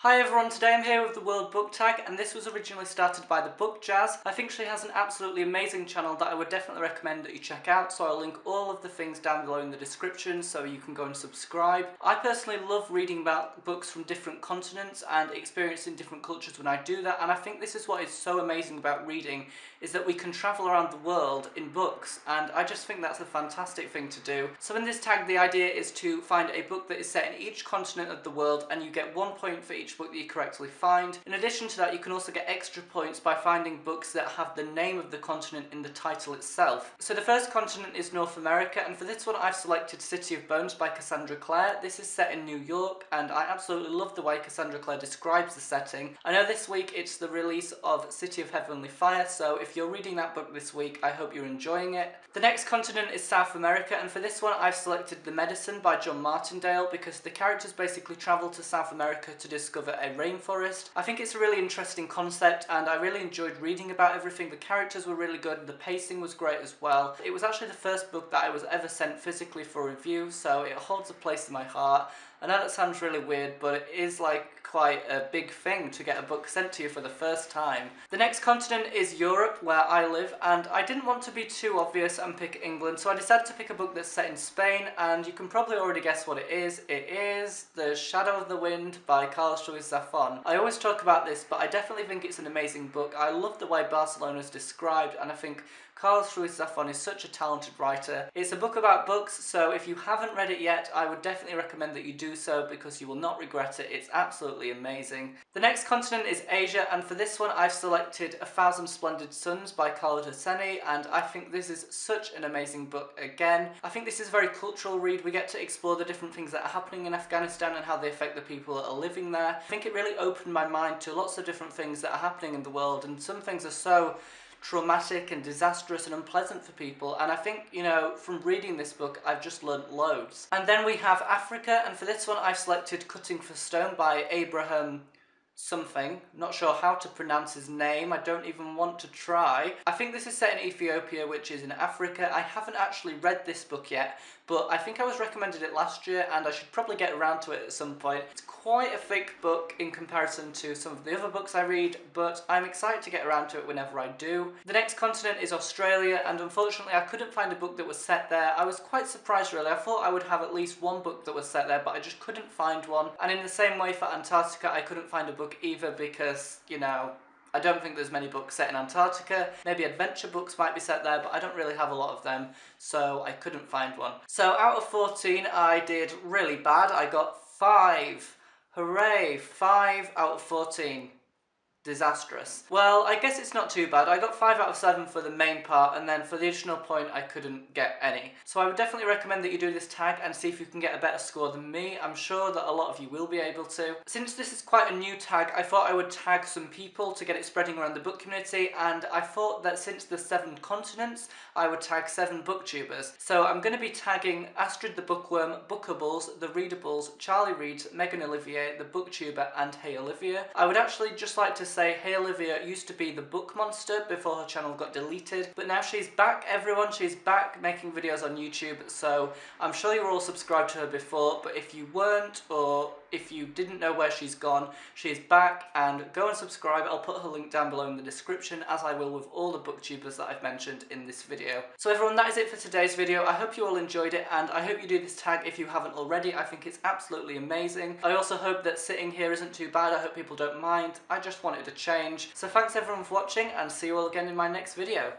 Hi everyone, today I'm here with the World Book Tag, and this was originally started by the Book Jazz. I think she has an absolutely amazing channel that I would definitely recommend that you check out, so I'll link all of the things down below in the description so you can go and subscribe. I personally love reading about books from different continents and experiencing different cultures when I do that, and I think this is what is so amazing about reading, is that we can travel around the world in books, and I just think that's a fantastic thing to do. So in this tag, the idea is to find a book that is set in each continent of the world, and you get 1 point for each book that you correctly find. In addition to that, you can also get extra points by finding books that have the name of the continent in the title itself. So the first continent is North America, and for this one I've selected City of Bones by Cassandra Clare. This is set in New York, and I absolutely love the way Cassandra Clare describes the setting. I know this week it's the release of City of Heavenly Fire, so if you're reading that book this week, I hope you're enjoying it. The next continent is South America, and for this one I've selected The Medicine by John Martindale because the characters basically travel to South America to discover a rainforest. I think it's a really interesting concept, and I really enjoyed reading about everything. The characters were really good, the pacing was great as well. It was actually the first book that I was ever sent physically for review, so it holds a place in my heart. I know that sounds really weird, but it is like quite a big thing to get a book sent to you for the first time. The next continent is Europe, where I live, and I didn't want to be too obvious and pick England, so I decided to pick a book that's set in Spain, and you can probably already guess what it is. It is The Shadow of the Wind by Carlos Ruiz Zafón. I always talk about this, but I definitely think it's an amazing book. I love the way Barcelona is described, and I think Carlos Ruiz Zafón is such a talented writer. It's a book about books, so if you haven't read it yet, I would definitely recommend that you do so because you will not regret it. It's absolutely amazing. The next continent is Asia, and for this one I've selected A Thousand Splendid Suns by Khaled Hosseini, and I think this is such an amazing book again. I think this is a very cultural read. We get to explore the different things that are happening in Afghanistan and how they affect the people that are living there. I think it really opened my mind to lots of different things that are happening in the world, and some things are so traumatic and disastrous and unpleasant for people, and I think, you know, from reading this book I've just learnt loads. And then we have Africa, and for this one I've selected Cutting for Stone by Abraham something. Not sure how to pronounce his name, I don't even want to try. I think this is set in Ethiopia, which is in Africa. I haven't actually read this book yet, but I think I was recommended it last year and I should probably get around to it at some point. It's quite a thick book in comparison to some of the other books I read, but I'm excited to get around to it whenever I do. The next continent is Australia, and unfortunately I couldn't find a book that was set there. I was quite surprised really. I thought I would have at least one book that was set there, but I just couldn't find one. And in the same way for Antarctica, I couldn't find a book either because, you know, I don't think there's many books set in Antarctica. Maybe adventure books might be set there, but I don't really have a lot of them, so I couldn't find one. So out of 14, I did really bad. I got 5. Hooray, 5 out of 14. Disastrous. Well, I guess it's not too bad. I got 5 out of 7 for the main part, and then for the additional point I couldn't get any. So I would definitely recommend that you do this tag and see if you can get a better score than me. I'm sure that a lot of you will be able to. Since this is quite a new tag, I thought I would tag some people to get it spreading around the book community, and I thought that since there's 7 continents, I would tag 7 booktubers. So I'm going to be tagging Astrid the Bookworm, Bookables, The Readables, Charlie Reads, Megan Olivier, The Booktuber, and Hey Olivia. I would actually just like to say Hey Olivia used to be the book monster before her channel got deleted, but now she's back, everyone. She's back making videos on YouTube, so I'm sure you were all subscribed to her before, but if you weren't, or if you didn't know where she's gone, she's back, and go and subscribe. I'll put her link down below in the description, as I will with all the booktubers that I've mentioned in this video. So everyone, that is it for today's video. I hope you all enjoyed it, and I hope you do this tag if you haven't already. I think it's absolutely amazing. I also hope that sitting here isn't too bad. I hope people don't mind. I just wanted to change. So thanks everyone for watching, and see you all again in my next video.